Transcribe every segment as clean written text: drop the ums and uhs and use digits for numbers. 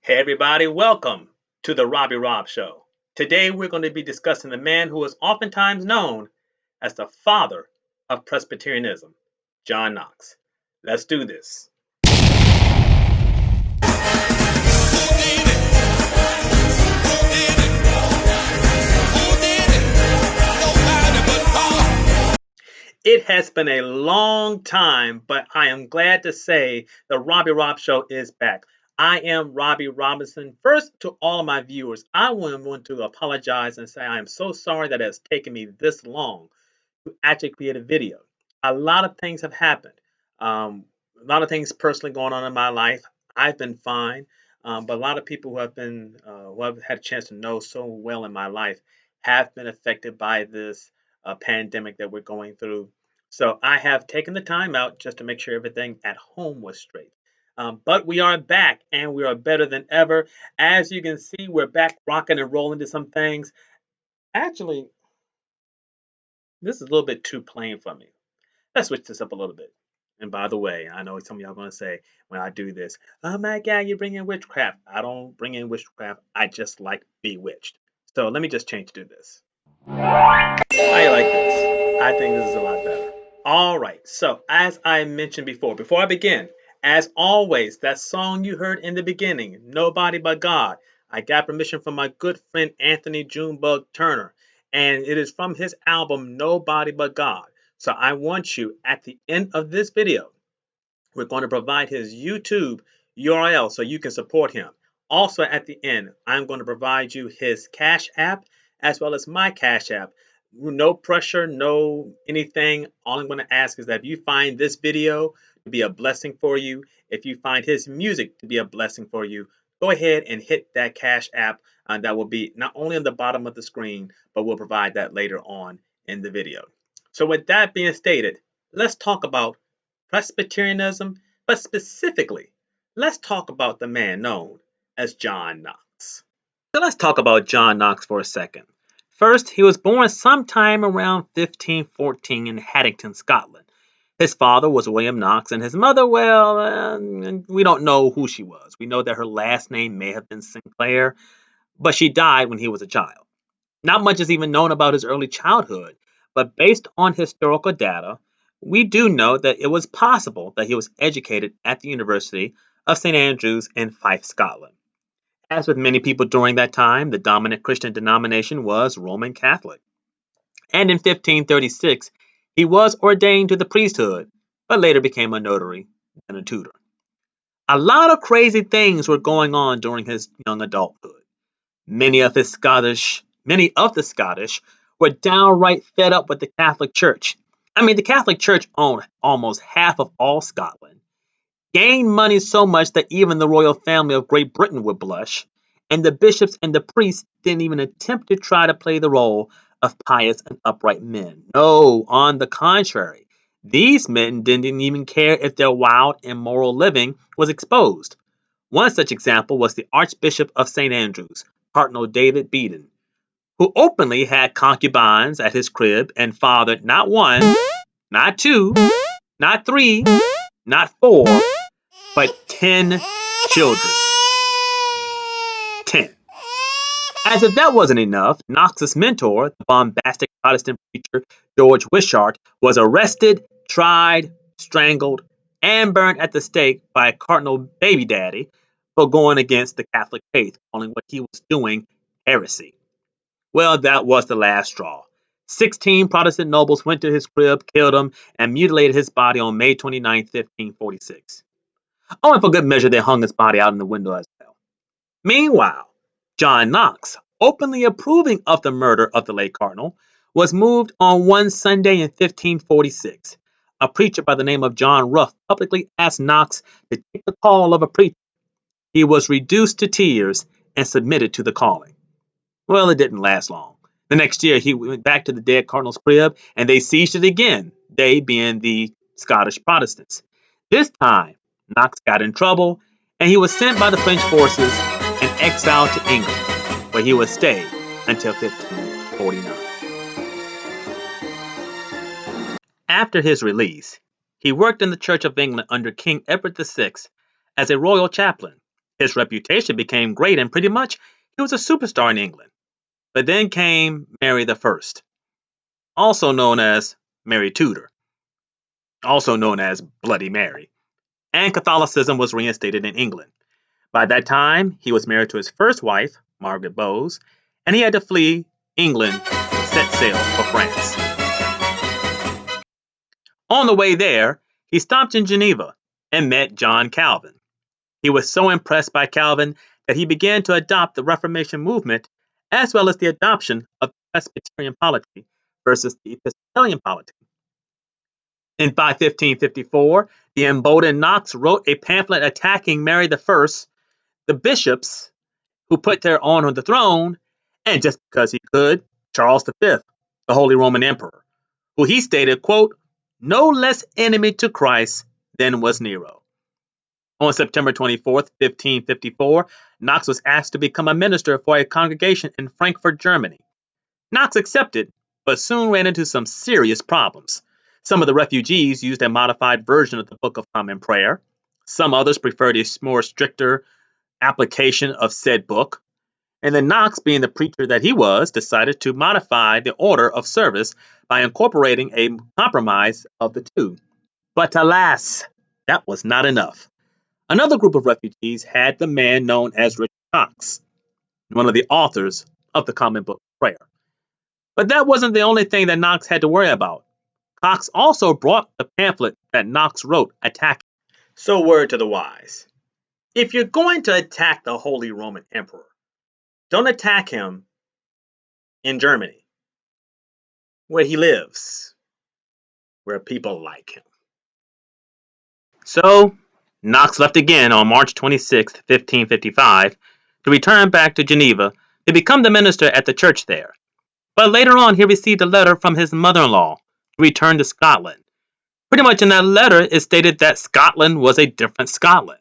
Hey everybody, welcome to the Robbie Show. Today we're going to be discussing the man who is oftentimes known as the father of Presbyterianism, John Knox. Let's do this. It has been a long time, but I am glad to say the Robbie Show is back. I am Robbie Robinson. First, to all of my viewers, I want to apologize and say I am so sorry that it has taken me this long to actually create a video. A lot of things have happened. A lot of things personally going on in my life. I've been fine, but a lot of people who I've had a chance to know so well in my life have been affected by this pandemic that we're going through. So I have taken the time out just to make sure everything at home was straight. But we are back and we are better than ever. As you can see, we're back rocking and rolling to some things. Actually, this is a little bit too plain for me. Let's switch this up a little bit. And by the way, I know some of y'all are going to say when I do this, oh my God, you bring in witchcraft. I don't bring in witchcraft. I just like bewitched. So let me just change to this. I like this. I think this is a lot better. All right. So as I mentioned before I begin, as always, that song you heard in the beginning, Nobody But God, I got permission from my good friend Anthony Junebug Turner, and it is from his album Nobody But God. So I want you at the end of this video, we're going to provide his YouTube URL so you can support him. Also, at the end, I'm going to provide you his Cash App as well as my Cash App. No pressure, no anything. All I'm going to ask is that if you find this video to be a blessing for you, if you find his music to be a blessing for you, go ahead and hit that Cash App. That will be not only on the bottom of the screen, but we'll provide that later on in the video. So, with that being stated, let's talk about Presbyterianism, but specifically, let's talk about the man known as John Knox. So let's talk about John Knox for a second. First, he was born sometime around 1514 in Haddington, Scotland. His father was William Knox, and his mother, well, we don't know who she was. We know that her last name may have been Sinclair, but she died when he was a child. Not much is even known about his early childhood, but based on historical data, we do know that it was possible that he was educated at the University of St. Andrews in Fife, Scotland. As with many people during that time, the dominant Christian denomination was Roman Catholic. And in 1536, he was ordained to the priesthood, but later became a notary and a tutor. A lot of crazy things were going on during his young adulthood. Many of the Scottish were downright fed up with the Catholic Church. I mean, the Catholic Church owned almost half of all Scotland, gained money so much that even the royal family of Great Britain would blush, and the bishops and the priests didn't even attempt to try to play the role of pious and upright men. No, on the contrary, these men didn't even care if their wild, immoral living was exposed. One such example was the Archbishop of St. Andrews, Cardinal David Beaton, who openly had concubines at his crib and fathered not one, not two, not three, not four, but 10 children. 10. As if that wasn't enough, Knox's mentor, the bombastic Protestant preacher George Wishart, was arrested, tried, strangled, and burned at the stake by Cardinal Baby Daddy for going against the Catholic faith, calling what he was doing heresy. Well, that was the last straw. 16 Protestant nobles went to his crib, killed him, and mutilated his body on May 29, 1546. Oh, and for good measure, they hung his body out in the window as well. Meanwhile, John Knox, openly approving of the murder of the late cardinal, was moved on one Sunday in 1546. A preacher by the name of John Ruff publicly asked Knox to take the call of a preacher. He was reduced to tears and submitted to the calling. Well, it didn't last long. The next year, he went back to the dead cardinal's crib, and they sieged it again, they being the Scottish Protestants. This time, Knox got in trouble, and he was sent by the French forces and exiled to England, where he would stay until 1549. After his release, he worked in the Church of England under King Edward VI as a royal chaplain. His reputation became great, and pretty much he was a superstar in England. But then came Mary the First, also known as Mary Tudor, also known as Bloody Mary, and Catholicism was reinstated in England. By that time, he was married to his first wife, Margaret Bowes, and he had to flee England and set sail for France. On the way there, he stopped in Geneva and met John Calvin. He was so impressed by Calvin that he began to adopt the Reformation movement as well as the adoption of the Presbyterian polity versus the Episcopalian polity. And by 1554, the emboldened Knox wrote a pamphlet attacking Mary I, the bishops who put their own on the throne, and just because he could, Charles V, the Holy Roman Emperor, who he stated, quote, no less enemy to Christ than was Nero. On September 24th, 1554, Knox was asked to become a minister for a congregation in Frankfurt, Germany. Knox accepted, but soon ran into some serious problems. Some of the refugees used a modified version of the Book of Common Prayer. Some others preferred a more stricter application of said book. And then Knox, being the preacher that he was, decided to modify the order of service by incorporating a compromise of the two. But alas, that was not enough. Another group of refugees had the man known as Richard Knox, one of the authors of the Common Book of Prayer. But that wasn't the only thing that Knox had to worry about. Knox also brought the pamphlet that Knox wrote attacking. So, word to the wise. If you're going to attack the Holy Roman Emperor, don't attack him in Germany, where he lives, where people like him. So, Knox left again on March 26, 1555, to return back to Geneva to become the minister at the church there. But later on, he received a letter from his mother-in-law to return to Scotland. Pretty much in that letter, it stated that Scotland was a different Scotland.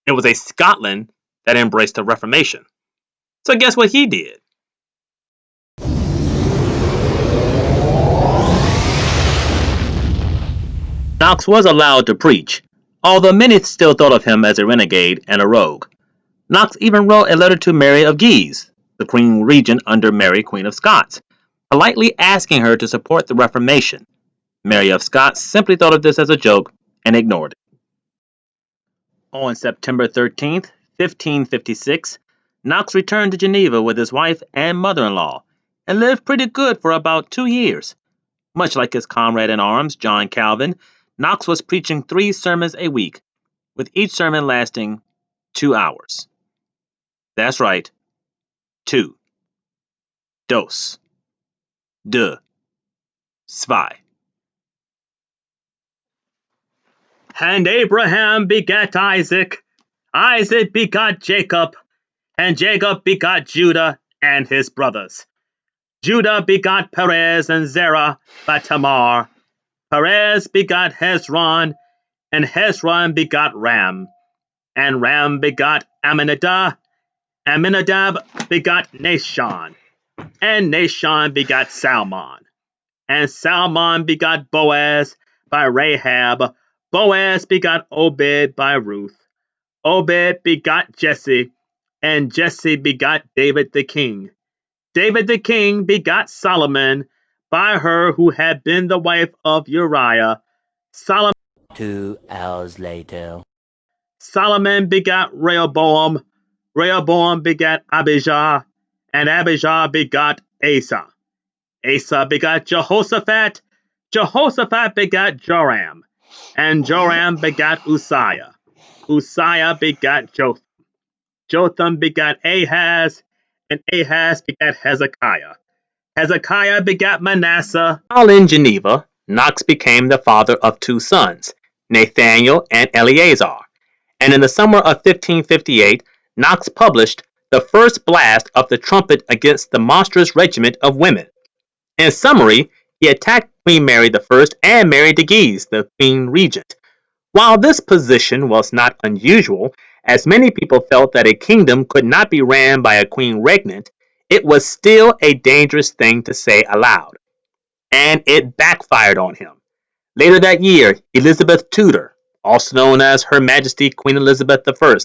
It was a Scotland that embraced the Reformation. So guess what he did? Knox was allowed to preach, although many still thought of him as a renegade and a rogue. Knox even wrote a letter to Mary of Guise, the Queen Regent under Mary, Queen of Scots, politely asking her to support the Reformation. Mary of Scots simply thought of this as a joke and ignored it. On September 13th, 1556, Knox returned to Geneva with his wife and mother-in-law and lived pretty good for about 2 years. Much like his comrade in arms, John Calvin, Knox was preaching 3 sermons a week, with each sermon lasting 2 hours. That's right, 2. Dos. De. Zwei. And Abraham begat Isaac, Isaac begot Jacob, and Jacob begot Judah and his brothers. Judah begot Perez and Zerah by Tamar. Perez begot Hezron, and Hezron begot Ram. And Ram begot Amminadab. Amminadab begot Nahshon. And Nahshon begot Salmon. And Salmon begot Boaz by Rahab. Boaz begot Obed by Ruth. Obed begot Jesse. And Jesse begot David the king. David the king begot Solomon by her who had been the wife of Uriah. 2 hours later. Solomon begot Rehoboam. Rehoboam begot Abijah. And Abijah begot Asa. Asa begot Jehoshaphat. Jehoshaphat begot Joram. And Joram begot Uzziah. Uzziah begot Jotham. Jotham begot Ahaz. And Ahaz begot Hezekiah. Hezekiah begot Manasseh. While in Geneva, Knox became the father of 2 sons, Nathaniel and Eleazar. And in the summer of 1558, Knox published the first blast of the trumpet against the monstrous regiment of women. In summary, he attacked Queen Mary I and Mary de Guise, the Queen Regent. While this position was not unusual, as many people felt that a kingdom could not be ran by a queen regnant, it was still a dangerous thing to say aloud. And it backfired on him. Later that year, Elizabeth Tudor, also known as Her Majesty Queen Elizabeth I,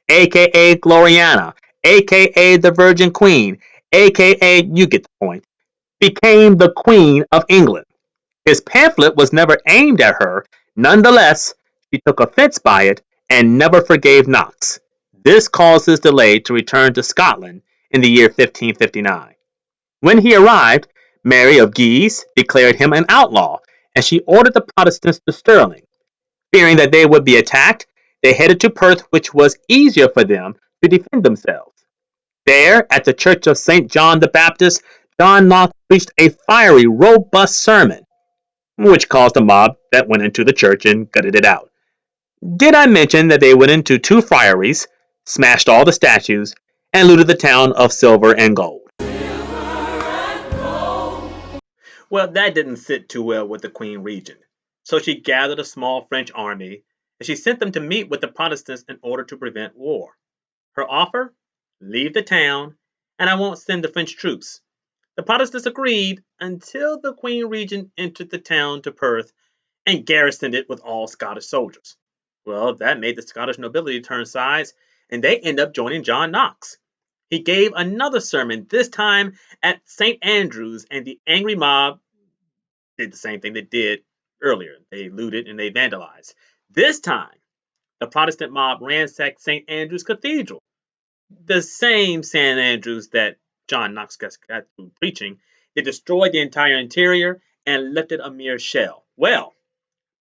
aka Gloriana, aka the Virgin Queen, aka, you get the point, became the Queen of England. His pamphlet was never aimed at her. Nonetheless, she took offense by it and never forgave Knox. This caused his delay to return to Scotland in the year 1559. When he arrived, Mary of Guise declared him an outlaw, and she ordered the Protestants to Stirling. Fearing that they would be attacked, they headed to Perth, which was easier for them to defend themselves. There, at the Church of St. John the Baptist, John Knox preached a fiery, robust sermon, which caused a mob that went into the church and gutted it out. Did I mention that they went into two friaries, smashed all the statues, and looted the town of silver and gold? Well, that didn't sit too well with the Queen Regent. So she gathered a small French army and she sent them to meet with the Protestants in order to prevent war. Her offer? Leave the town, and I won't send the French troops. The Protestants agreed until the Queen Regent entered the town to Perth and garrisoned it with all Scottish soldiers. Well, that made the Scottish nobility turn sides, and they end up joining John Knox. He gave another sermon, this time at St. Andrews, and the angry mob did the same thing they did earlier. They looted and they vandalized. This time, the Protestant mob ransacked St. Andrew's Cathedral, the same St. Andrews that John Knox got through preaching. They destroyed the entire interior and left it a mere shell. Well,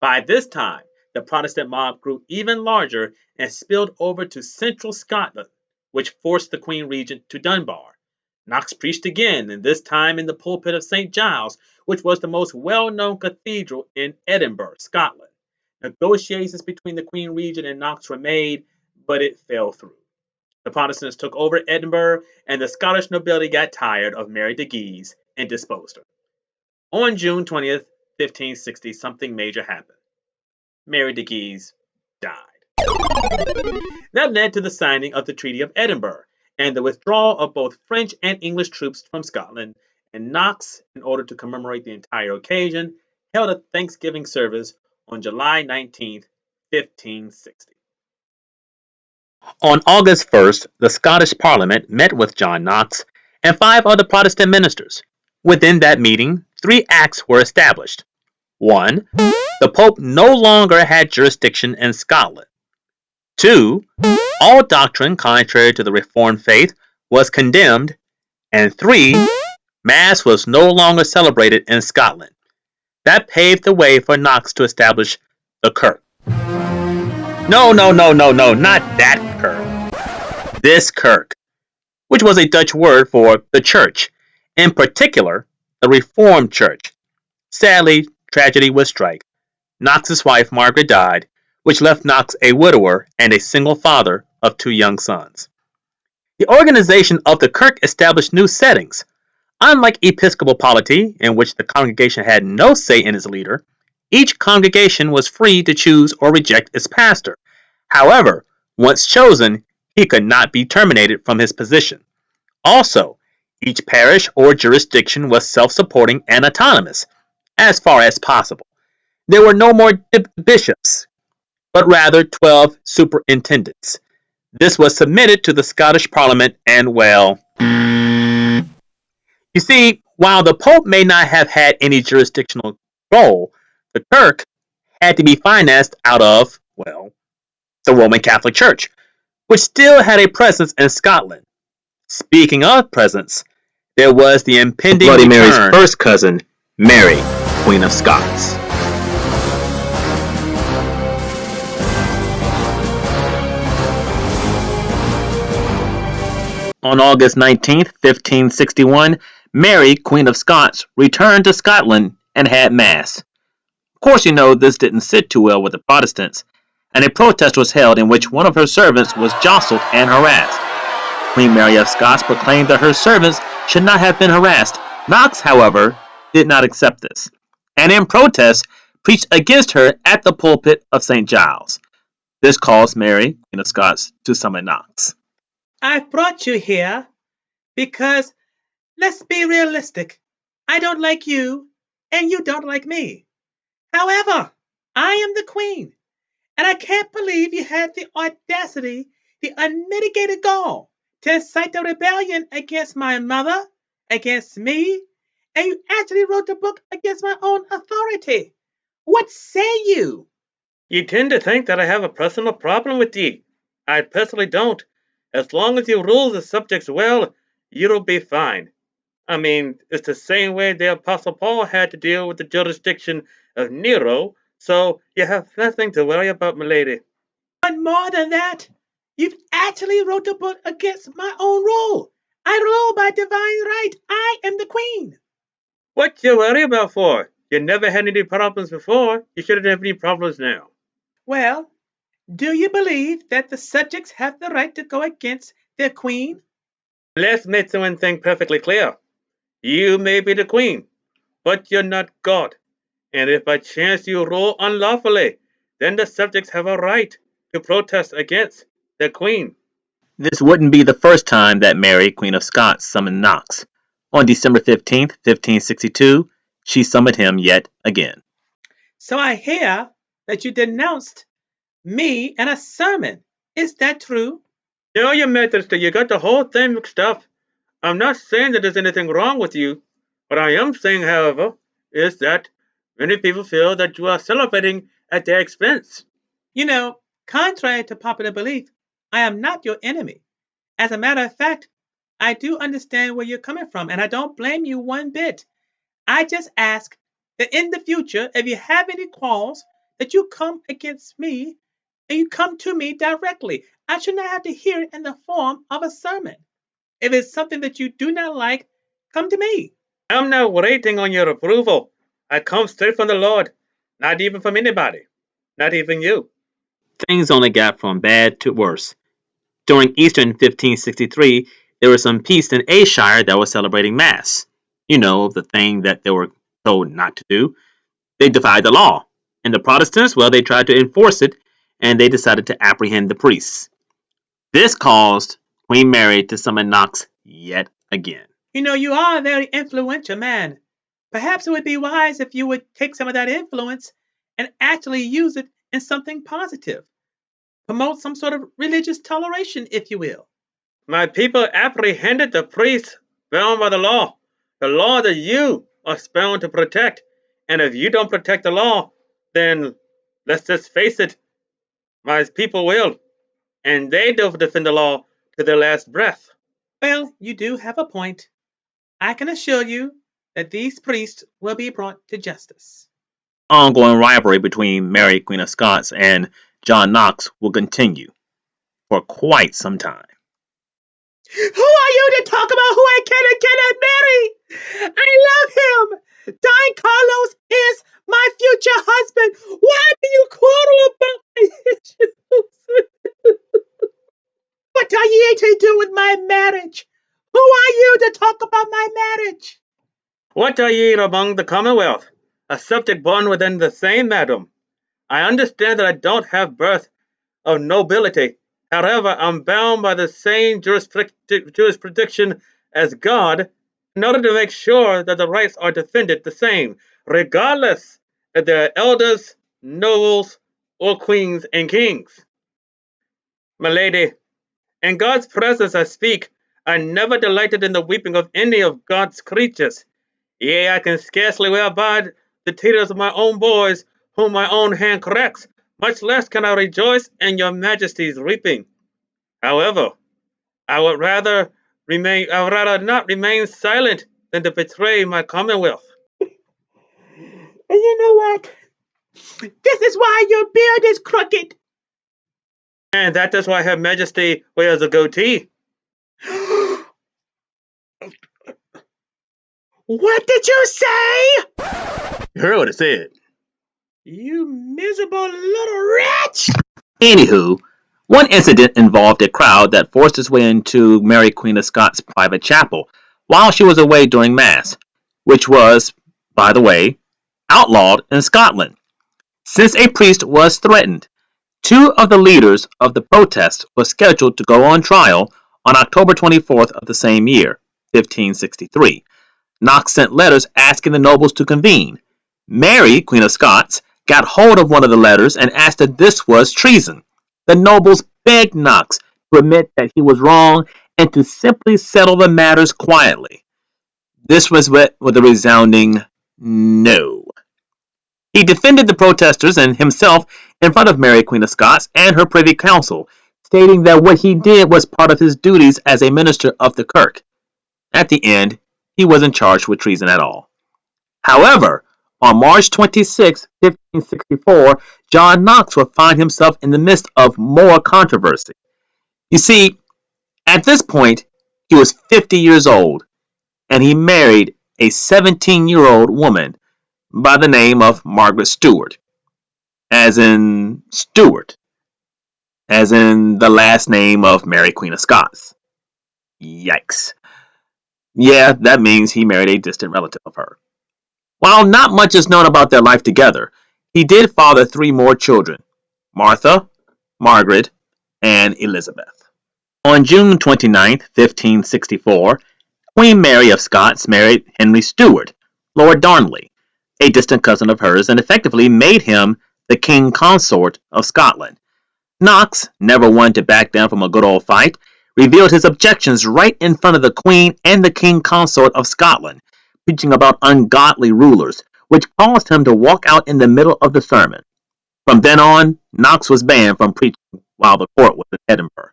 by this time, the Protestant mob grew even larger and spilled over to central Scotland, which forced the Queen Regent to Dunbar. Knox preached again, and this time in the pulpit of St. Giles, which was the most well known cathedral in Edinburgh, Scotland. Negotiations between the Queen Regent and Knox were made, but it fell through. The Protestants took over Edinburgh, and the Scottish nobility got tired of Mary de Guise and disposed her. On June 20th, 1560, something major happened. Mary de Guise died. That led to the signing of the Treaty of Edinburgh and the withdrawal of both French and English troops from Scotland, and Knox, in order to commemorate the entire occasion, held a Thanksgiving service on July 19th, 1560. On August 1st, the Scottish Parliament met with John Knox and five other Protestant ministers. Within that meeting, three acts were established. 1. The Pope no longer had jurisdiction in Scotland. 2. All doctrine contrary to the Reformed faith was condemned. And 3. Mass was no longer celebrated in Scotland. That paved the way for Knox to establish the Kirk. No, not that Kirk. This Kirk, which was a Dutch word for the church, in particular, the Reformed Church. Sadly, tragedy would strike. Knox's wife Margaret died, which left Knox a widower and a single father of two young sons. The organization of the Kirk established new settings. Unlike Episcopal polity, in which the congregation had no say in its leader, each congregation was free to choose or reject its pastor. However, once chosen, he could not be terminated from his position. Also, each parish or jurisdiction was self-supporting and autonomous, as far as possible. There were no more bishops, but rather 12 superintendents. This was submitted to the Scottish Parliament and, well, you see, while the Pope may not have had any jurisdictional role, the Kirk had to be financed out of, well, the Roman Catholic Church, which still had a presence in Scotland. Speaking of presence, there was the impending Bloody Mary's first cousin, Mary, Queen of Scots. On August 19th, 1561, Mary, Queen of Scots, returned to Scotland and had Mass. Of course, you know this didn't sit too well with the Protestants, and a protest was held in which one of her servants was jostled and harassed. Queen Mary of Scots proclaimed that her servants should not have been harassed. Knox, however, did not accept this, and in protest preached against her at the pulpit of St. Giles. This caused Mary, Queen of Scots, to summon Knox. I've brought you here because, let's be realistic, I don't like you, and you don't like me. However, I am the queen, And I can't believe you had the audacity, the unmitigated gall to incite the rebellion against my mother, against me, and you actually wrote the book against my own authority. What say you? You tend to think that I have a personal problem with ye. I personally don't. As long as you rule the subjects well, you'll be fine. I mean, it's the same way the Apostle Paul had to deal with the jurisdiction of Nero, so you have nothing to worry about, milady. But more than that, you've actually wrote a book against my own rule. I rule by divine right. I am the queen. What you worry about for? You never had any problems before. You shouldn't have any problems now. Well, do you believe that the subjects have the right to go against their queen? Let's make one thing perfectly clear. You may be the queen, but you're not God. And if by chance you rule unlawfully, then the subjects have a right to protest against the queen. This wouldn't be the first time that Mary, Queen of Scots, summoned Knox. On December 15th, 1562, she summoned him yet again. So I hear that you denounced me in a sermon. Is that true? No, your majesty, you got the whole thing mixed up. I'm not saying that there's anything wrong with you. What I am saying, however, is that many people feel that you are celebrating at their expense. You know, contrary to popular belief, I am not your enemy. As a matter of fact, I do understand where you're coming from, and I don't blame you one bit. I just ask that in the future, if you have any quarrels, that you come against me and you come to me directly. I should not have to hear it in the form of a sermon. If it's something that you do not like, come to me. I'm not waiting on your approval. I come straight from the Lord, not even from anybody, not even you. Things only got from bad to worse. During Easter in 1563, there was some peace in Ayrshire that was celebrating Mass. You know, the thing that they were told not to do. They defied the law. And the Protestants, well, they tried to enforce it, and they decided to apprehend the priests. This caused Queen Mary to summon Knox yet again. You know, you are a very influential man. Perhaps it would be wise if you would take some of that influence and actually use it in something positive. Promote some sort of religious toleration, if you will. My people apprehended the priests bound by the law that you are bound to protect. And if you don't protect the law, then let's just face it, my people will. And they do defend the law to their last breath. Well, you do have a point. I can assure you that these priests will be brought to justice. Ongoing rivalry between Mary, Queen of Scots, and John Knox will continue for quite some time. Who are you to talk about who I can and cannot marry? I love him. Don Carlos is my future husband. Why do you quarrel about my issues? What are ye to do with my marriage? Who are you to talk about my marriage? What are ye among the Commonwealth? A subject born within the same madam. I understand that I don't have birth of nobility. However, I'm bound by the same jurisprediction as God in order to make sure that the rights are defended the same, regardless if they're elders, nobles, or queens and kings. My lady, in God's presence I speak. I never delighted in the weeping of any of God's creatures. Yea, I can scarcely well abide the tears of my own boys, whom my own hand corrects, much less can I rejoice in your majesty's reaping. However, I would rather not remain silent than to betray my commonwealth. And you know what? This is why your beard is crooked. And that is why Her Majesty wears a goatee. What did you say? You heard what it said. You miserable little wretch! Anywho, one incident involved a crowd that forced its way into Mary Queen of Scots' private chapel while she was away during Mass, which was, by the way, outlawed in Scotland. Since a priest was threatened, two of the leaders of the protest were scheduled to go on trial on October 24th of the same year, 1563. Knox sent letters asking the nobles to convene. Mary, Queen of Scots, got hold of one of the letters and asked if this was treason. The nobles begged Knox to admit that he was wrong and to simply settle the matters quietly. This was met with a resounding no. He defended the protesters and himself in front of Mary Queen of Scots and her Privy Council, stating that what he did was part of his duties as a minister of the Kirk. At the end, he wasn't charged with treason at all. However, on March 26, 1564, John Knox would find himself in the midst of more controversy. You see, at this point, he was 50 years old and he married a 17-year-old woman by the name of Margaret Stuart, as in Stuart, as in the last name of Mary Queen of Scots. Yikes. Yeah, that means he married a distant relative of her. While not much is known about their life together, he did father three more children: Martha, Margaret, and Elizabeth. On June 29, 1564, Queen Mary of Scots married Henry Stuart, Lord Darnley, a distant cousin of hers, and effectively made him the King Consort of Scotland. Knox, never one to back down from a good old fight, revealed his objections right in front of the Queen and the King Consort of Scotland, preaching about ungodly rulers, which caused him to walk out in the middle of the sermon. From then on, Knox was banned from preaching while the court was in Edinburgh.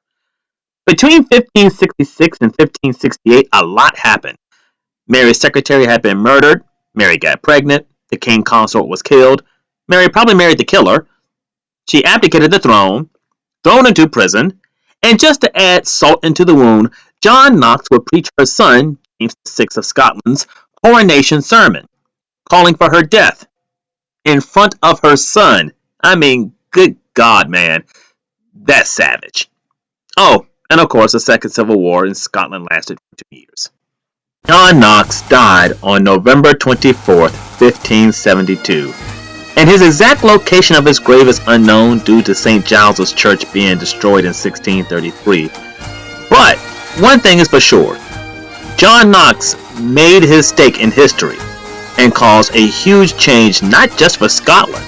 Between 1566 and 1568, a lot happened. Mary's secretary had been murdered, Mary got pregnant, the king consort was killed, Mary probably married the killer, she abdicated the throne, thrown into prison, and just to add salt into the wound, John Knox would preach her son, James VI of Scotland's, coronation sermon, calling for her death in front of her son. I mean, good God, man, that's savage. Oh, and of course, the Second Civil War in Scotland lasted for 2 years. John Knox died on November 24th, 1572, and his exact location of his grave is unknown due to St. Giles's Church being destroyed in 1633. But one thing is for sure, John Knox made his stake in history and caused a huge change not just for Scotland,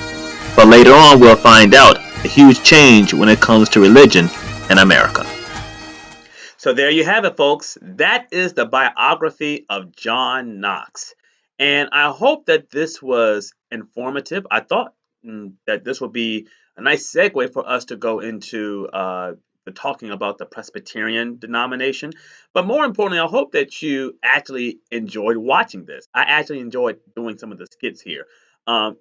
but later on we'll find out a huge change when it comes to religion in America. So there you have it, folks. That is the biography of John Knox. And I hope that this was informative. I thought that this would be a nice segue for us to go into the talking about the Presbyterian denomination. But more importantly, I hope that you actually enjoyed watching this. I actually enjoyed doing some of the skits here.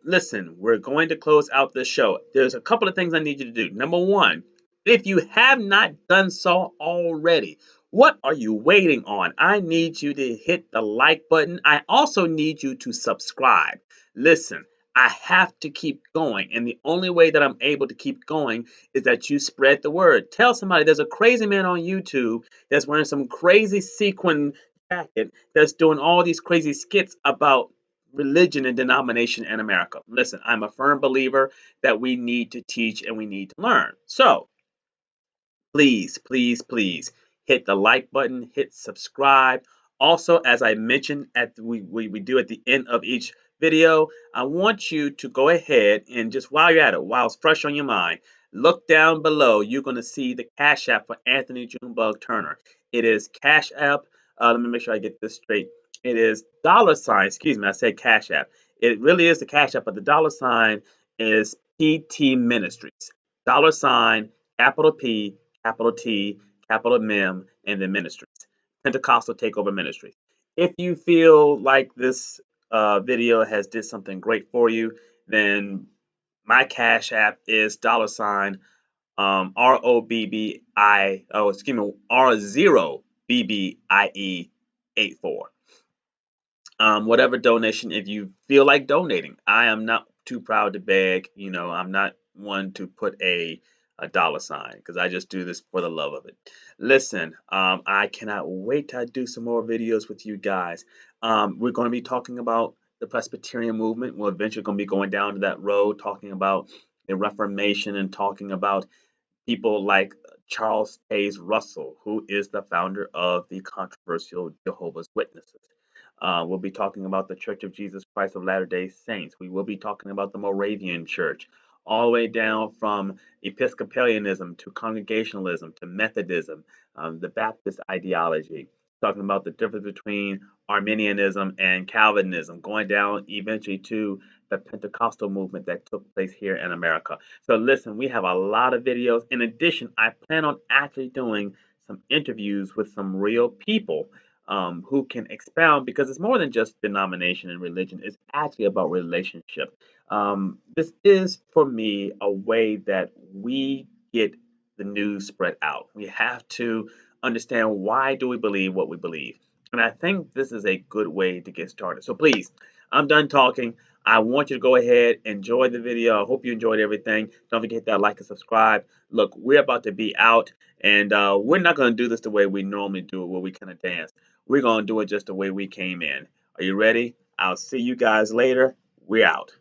Listen, we're going to close out this show. There's a couple of things I need you to do. Number one, if you have not done so already, what are you waiting on? I need you to hit the like button. I also need you to subscribe. Listen, I have to keep going. And the only way that I'm able to keep going is that you spread the word. Tell somebody there's a crazy man on YouTube that's wearing some crazy sequin jacket that's doing all these crazy skits about religion and denomination in America. Listen, I'm a firm believer that we need to teach and we need to learn. So, please, please, please hit the like button, hit subscribe. Also, as I mentioned we do at the end of each video, I want you to go ahead and just while you're at it, while it's fresh on your mind, look down below. You're going to see the Cash App for Anthony Junebug Turner. It is Cash App. Let me make sure I get this straight. It is dollar sign. Excuse me, I said Cash App. It really is the Cash App, but the dollar sign is PT Ministries. Dollar sign capital P capital T, capital M, and then ministries. Pentecostal Takeover Ministries. If you feel like this video has did something great for you, then my Cash App is dollar sign ROBBI, oh, excuse me, R0BBIE 84. Whatever donation, if you feel like donating, I am not too proud to beg. I'm not one to put a dollar sign because I just do this for the love of it. Listen, I cannot wait to do some more videos with you guys. We're going to be talking about the Presbyterian movement. We're eventually going to be going down to that road, talking about the Reformation and talking about people like Charles Taze Russell, who is the founder of the controversial Jehovah's Witnesses. We'll be talking about the Church of Jesus Christ of Latter-day Saints. We will be talking about the Moravian Church, all the way down from Episcopalianism to Congregationalism to Methodism, the Baptist ideology, talking about the difference between Arminianism and Calvinism, going down eventually to the Pentecostal movement that took place here in America. So listen, we have a lot of videos. In addition, I plan on actually doing some interviews with some real people who can expound, because it's more than just denomination and religion. It's actually about relationship. This is, for me, a way that we get the news spread out. We have to understand, why do we believe what we believe? And I think this is a good way to get started. So please, I'm done talking. I want you to go ahead, enjoy the video. I hope you enjoyed everything. Don't forget to hit that like and subscribe. Look, we're about to be out, and we're not going to do this the way we normally do it, where we kind of dance. We're going to do it just the way we came in. Are you ready? I'll see you guys later. We're out.